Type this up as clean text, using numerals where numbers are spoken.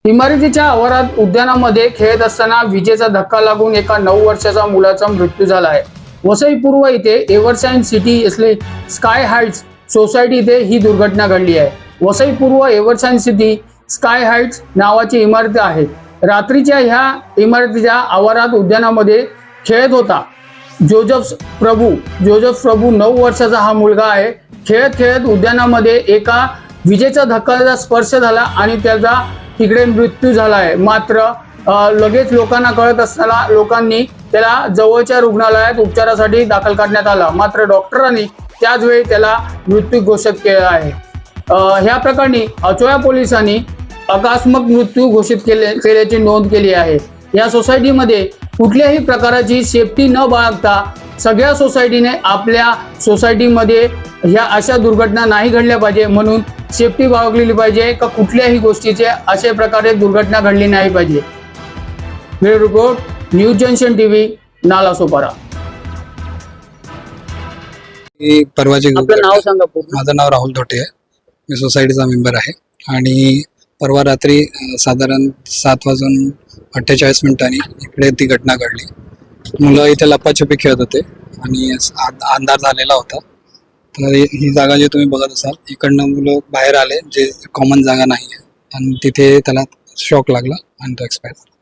इमारतीच्या आवारात उद्यानामध्ये खेळत असताना विजेचा धक्का लागून एका 9 वर्षाचा मुलाचा मृत्यू झाला आहे। वसई पूर्व येथे एव्हरसाईन सिटी असले स्काय हाइट्स सोसायटी इथे ही दुर्घटना घडली आहे। वसई पूर्व एव्हरसाईन सिटी स्काय हाइट्स नावाची इमारत आहे। रात्रीच्या ह्या इमारतीच्या आवारात उद्यानामध्ये खेळत होता जोजफ प्रभू 9 वर्षाचा हा मुलगा आहे। खेळत खेळत उद्यानामध्ये एका विजेचा धक्काचा स्पर्श झाला आणि त्याचा तिकडे मृत्यू झाला आहे। मात्र लगेच लोकांना कळत असताना लोकांनी त्याला जवळच्या रुग्णालयात उपचारासाठी दाखल करण्यात आला। मात्र डॉक्टरांनी त्याच वेळी त्याला मृत्यू घोषित केला आहे। ह्या प्रकरणी अचोया पोलिसांनी अकस्मात मृत्यू घोषित केल्याची नोंद केली आहे। या सोसायटीमध्ये कुठल्याही प्रकारची सेफ्टी न बाळगता सगळ्या सोसायटीने आपल्या सोसायटीमध्ये ह्या अशा दुर्घटना नाही घडल्या पाहिजे म्हणून सेफ्टी बाळगली पाहिजे का कुठल्याही गोष्टीचे अशा प्रकारे दुर्घटना घडली नाही पाहिजे। Bureau report news junction TV Nalasopara. परवाची आपलं नाव सांगा पूर्ण। माझं नाव राहुल धोटे आहे। मी सोसायटीचा मेंबर आहे आणि परवा रात्री साधारण 7:48 इकडे ती घटना घडली। मुलं इथे लपाछपी खेळत होते आणि अंधार झालेला होता। तर ही जागा जी तुम्ही बघत असाल इकडनं मुलं बाहेर आले जे कॉमन जागा नाही आहे आणि तिथे त्याला शॉक लागला आणि तो एक्सपायर झाला।